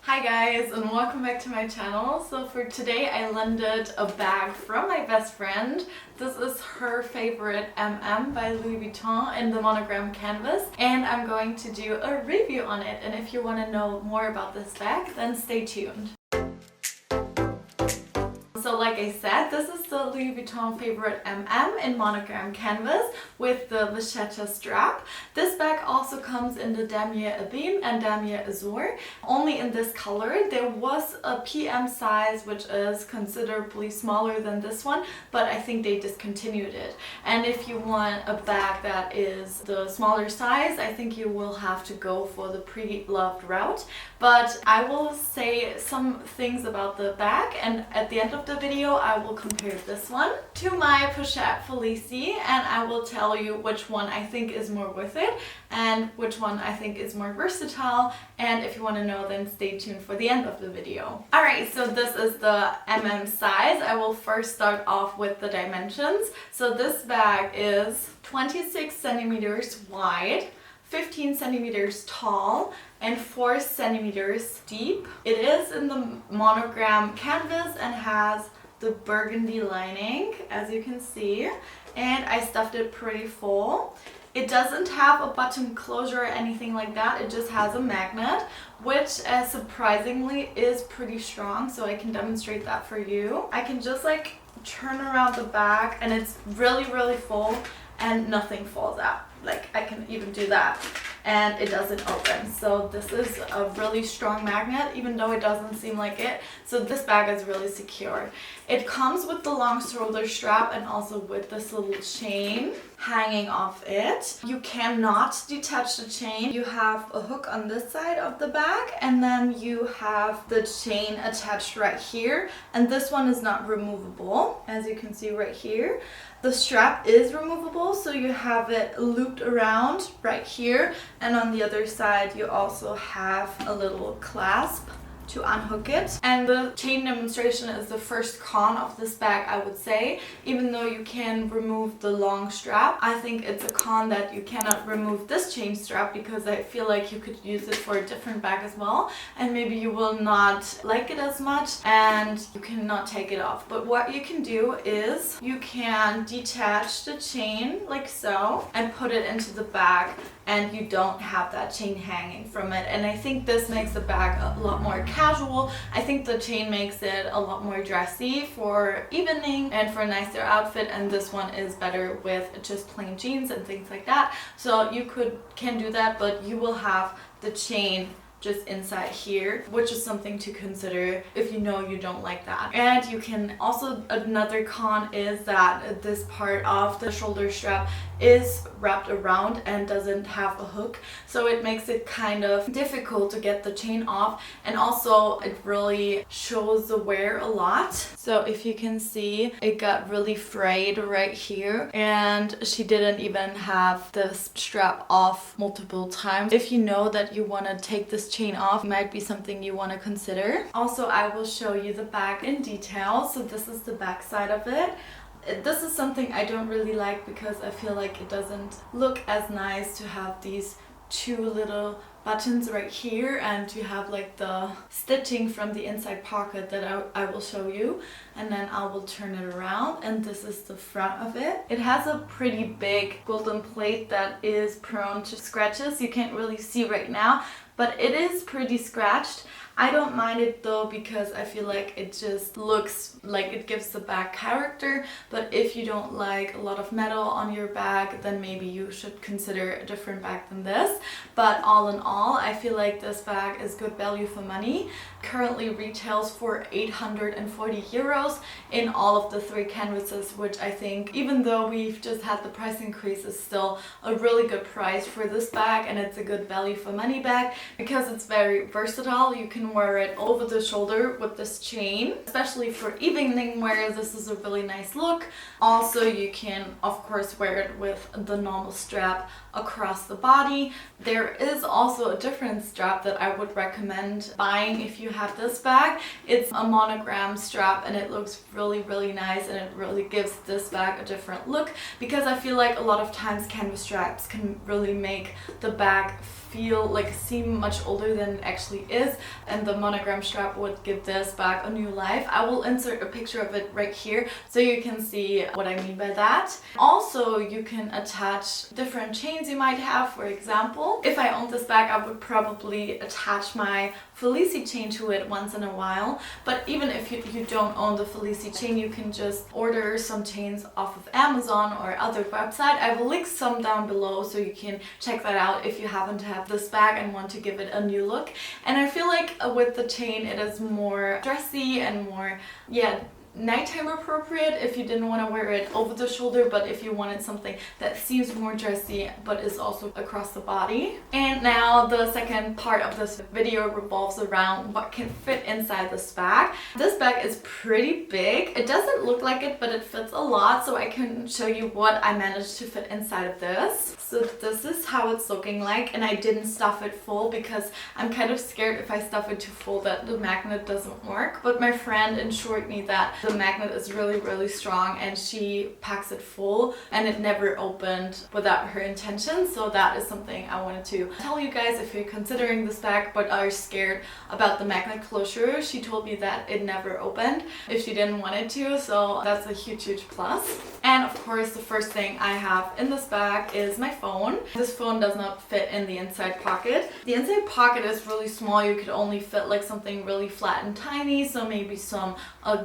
Hi guys, and welcome back to my channel. So for today I landed a bag from my best friend. This is her favorite MM by Louis Vuitton in the monogram canvas, and I'm going to do a review on it. And if you want to know more about this bag, then stay tuned. So like I said, this is the Louis Vuitton Favorite MM in monogram canvas with the Pochette strap. This bag also comes in the Damier and Damier Azur, only in this color. There was a PM size which is considerably smaller than this one, but I think they discontinued it. And if you want a bag that is the smaller size, I think you will have to go for the pre-loved route. But I will say some things about the bag, and at the end of the video I will compare this one to my Pochette Felicie, and I will tell you which one I think is more worth it and which one I think is more versatile. And if you want to know, then stay tuned for the end of the video. Alright, so this is the MM size. I will first start off with the dimensions. So this bag is 26 centimeters wide, 15 centimeters tall, and 4 centimeters deep. It is in the monogram canvas and has the burgundy lining, as you can see, and I stuffed it pretty full. It doesn't have a button closure or anything like that. It just has a magnet, which surprisingly is pretty strong, so I can demonstrate that for you. I can just like turn around the bag and it's really full and nothing falls out. Like, I can even do that and it doesn't open. So this is a really strong magnet, even though it doesn't seem like it. So this bag is really secure. It comes with the long shoulder strap and also with this little chain hanging off it. You cannot detach the chain. You have a hook on this side of the bag, and then you have the chain attached right here, and this one is not removable, as you can see right here. The strap is removable, so you have it looped around right here, and on the other side you also have a little clasp to unhook it. And the chain demonstration is the first con of this bag, I would say. Even though you can remove the long strap, I think it's a con that you cannot remove this chain strap, because I feel like you could use it for a different bag as well, and maybe you will not like it as much and you cannot take it off. But what you can do is you can detach the chain like so and put it into the bag, and you don't have that chain hanging from it. And I think this makes the bag a lot more casual. I think the chain makes it a lot more dressy for evening and for a nicer outfit, and this one is better with just plain jeans and things like that. So you can do that, but you will have the chain just inside here, which is something to consider if you know you don't like that. And you can also, another con is that this part of the shoulder strap is wrapped around and doesn't have a hook, so it makes it kind of difficult to get the chain off, and also it really shows the wear a lot. So if you can see, it got really frayed right here, and she didn't even have the strap off multiple times. If you know that you want to take this chain off, it might be something you want to consider. Also, I will show you the bag in detail. So this is the back side of it. This is something I don't really like, because I feel like it doesn't look as nice to have these two little buttons right here and to have like the stitching from the inside pocket that I will show you, and then I will turn it around, and this is the front of it. It has a pretty big golden plate that is prone to scratches. You can't really see right now, but it is pretty scratched. I don't mind it though, because I feel like it just looks like it gives the bag character. But if you don't like a lot of metal on your bag, then maybe you should consider a different bag than this. But all in all, I feel like this bag is good value for money. Currently retails for 840 euros in all of the 3 canvases, which I think, even though we've just had the price increase, is still a really good price for this bag, and it's a good value for money bag because it's very versatile. You can wear it over the shoulder with this chain, especially for evening wear. This is a really nice look. Also, you can of course wear it with the normal strap across the body. There is also a different strap that I would recommend buying if you have this bag. It's a monogram strap and it looks really, really nice, and it really gives this bag a different look, because I feel like a lot of times canvas straps can really make the bag seem much older than it actually is, and the monogram strap would give this bag a new life. I will insert a picture of it right here so you can see what I mean by that. Also, you can attach different chains you might have. For example, if I owned this bag, I would probably attach my Felicie chain to it once in a while. But even if you don't own the Felicie chain, you can just order some chains off of Amazon or other website. I will link some down below so you can check that out if you happen to have this bag and want to give it a new look. And I feel like with the chain it is more dressy and more, nighttime appropriate if you didn't want to wear it over the shoulder, but if you wanted something that seems more dressy but is also across the body. And now the second part of this video revolves around what can fit inside this bag. This bag is pretty big. It doesn't look like it, but it fits a lot, so I can show you what I managed to fit inside of this. So this is how it's looking like, and I didn't stuff it full because I'm kind of scared if I stuff it too full that the magnet doesn't work. But my friend assured me that the magnet is really, really strong, and she packs it full and it never opened without her intention. So that is something I wanted to tell you guys if you're considering this bag but are scared about the magnet closure. She told me that it never opened if she didn't want it to, so that's a huge, huge plus. And of course, the first thing I have in this bag is my phone. This phone does not fit in the inside pocket. The inside pocket is really small. You could only fit like something really flat and tiny, so maybe some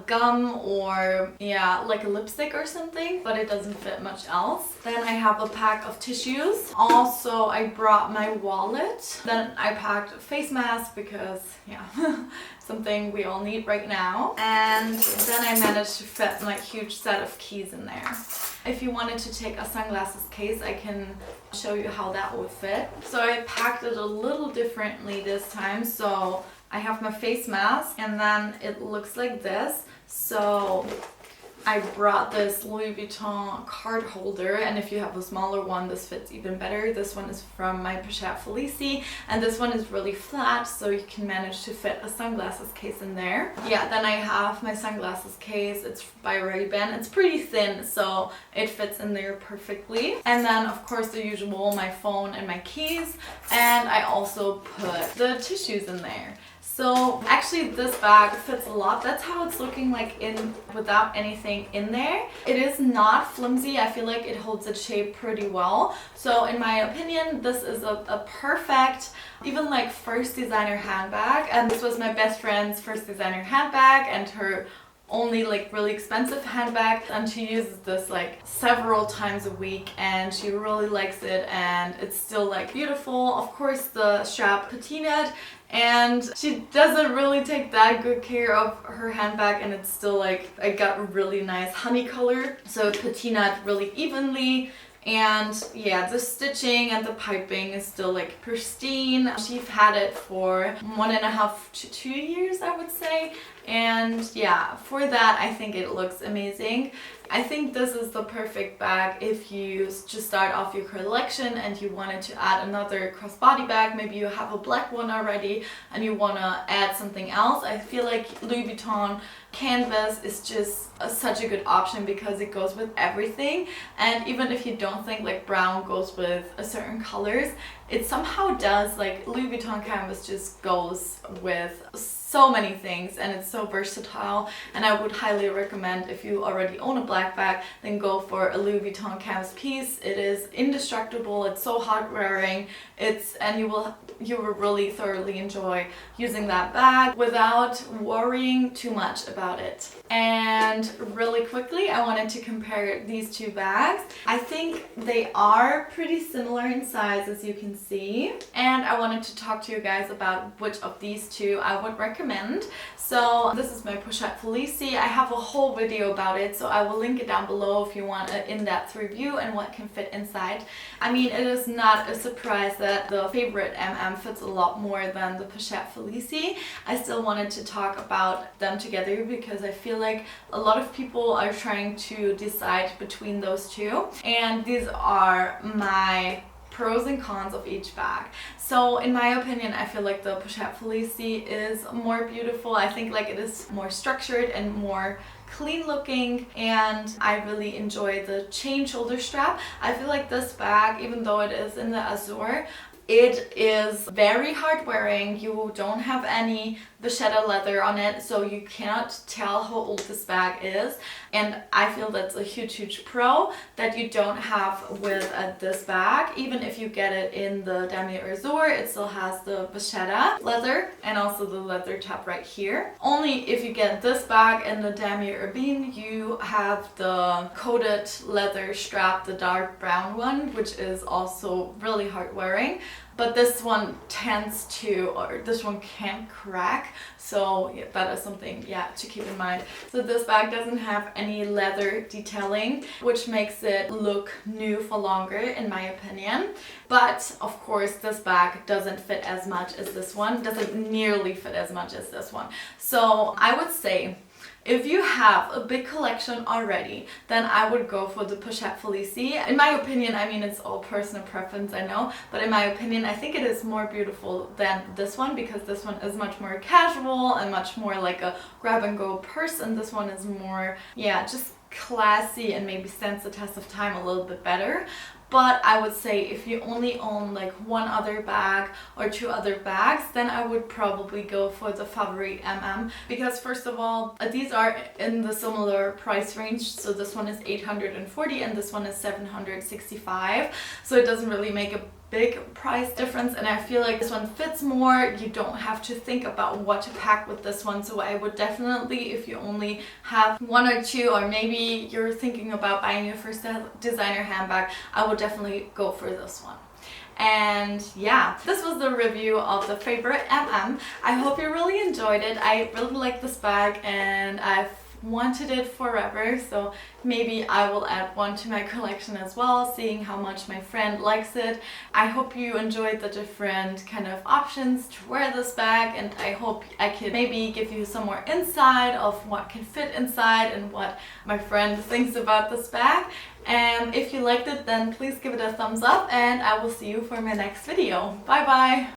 gum or like a lipstick or something, but it doesn't fit much else. Then I have a pack of tissues. Also, I brought my wallet. Then I packed a face mask because something we all need right now. And then I managed to fit like huge set of keys in there. If you wanted to take a sunglasses case, I can show you how that would fit. So I packed it a little differently this time. So I have my face mask and then it looks like this. So I brought this Louis Vuitton card holder, and if you have a smaller one, this fits even better. This one is from my Pochette Felicie, and this one is really flat, so you can manage to fit a sunglasses case in there. Then I have my sunglasses case. It's by Ray-Ban. It's pretty thin, so it fits in there perfectly. And then, of course, the usual, my phone and my keys, and I also put the tissues in there. So actually this bag fits a lot. That's how it's looking like without anything in there. It is not flimsy. I feel like it holds its shape pretty well. So in my opinion, this is a perfect, even like first designer handbag. And this was my best friend's first designer handbag and her only like really expensive handbag, and she uses this like several times a week and she really likes it, and it's still like beautiful. Of course, the strap patinaed, and she doesn't really take that good care of her handbag, and it's still like, I got a really nice honey color, so it patinaed really evenly. And the stitching and the piping is still like pristine. She's had it for 1.5 to 2 years, I would say. And for that, I think it looks amazing. I think this is the perfect bag if you just start off your collection and you wanted to add another crossbody bag. Maybe you have a black one already and you want to add something else. I feel like Louis Vuitton canvas is just such a good option because it goes with everything. And even if you don't think like brown goes with a certain colors, it somehow does. Like Louis Vuitton canvas just goes with so many things, and it's so versatile. And I would highly recommend, if you already own a black bag, then go for a Louis Vuitton canvas piece. It is indestructible. It's so hard wearing. And you will really thoroughly enjoy using that bag without worrying too much about it. And really quickly, I wanted to compare these two bags. I think they are pretty similar in size, as you can see. And I wanted to talk to you guys about which of these two I would recommend. So this is my Pochette Felicie. I have a whole video about it, so I will link it down below if you want an in-depth review and what can fit inside. I mean, it is not a surprise that the Favorite MM fits a lot more than the Pochette Felicie. I still wanted to talk about them together because I feel like a lot of people are trying to decide between those two. And these are my pros and cons of each bag. So in my opinion, I feel like the Pochette Felicie is more beautiful. I think like it is more structured and more clean looking, and I really enjoy the chain shoulder strap. I feel like this bag, even though it is in the Azur, it is very hard wearing. You don't have any vachetta leather on it, so you cannot tell how old this bag is, and I feel that's a huge pro that you don't have with this bag. Even if you get it in the Damier Azur, it still has the vachetta leather and also the leather tab right here. Only if you get this bag in the Damier Ebene, you have the coated leather strap, the dark brown one, which is also really hard wearing. But this one tends to, or this one can crack, so yeah, that is something, yeah, to keep in mind. So this bag doesn't have any leather detailing, which makes it look new for longer in my opinion. But of course this bag doesn't fit as much as this one, doesn't nearly fit as much as this one. So I would say, if you have a big collection already, then I would go for the Pochette Felicie. In my opinion, I mean, it's all personal preference, I know, but in my opinion, I think it is more beautiful than this one, because this one is much more casual and much more like a grab and go purse, and this one is more, yeah, just classy and maybe stands the test of time a little bit better. But I would say if you only own like one other bag or two other bags, then I would probably go for the Favorite MM, because first of all, these are in the similar price range. So this one is 840 and this one is 765. So it doesn't really make a big price difference, and I feel like this one fits more. You don't have to think about what to pack with this one, so I would definitely, if you only have one or two, or maybe you're thinking about buying your first designer handbag, I would definitely go for this one. And yeah, this was the review of the Favorite MM. I hope you really enjoyed it. I really like this bag and I've wanted it forever, so maybe I will add one to my collection as well, seeing how much my friend likes it. I hope you enjoyed the different kind of options to wear this bag, and I hope I could maybe give you some more insight of what can fit inside and what my friend thinks about this bag. And if you liked it, then please give it a thumbs up, and I will see you for my next video. Bye bye!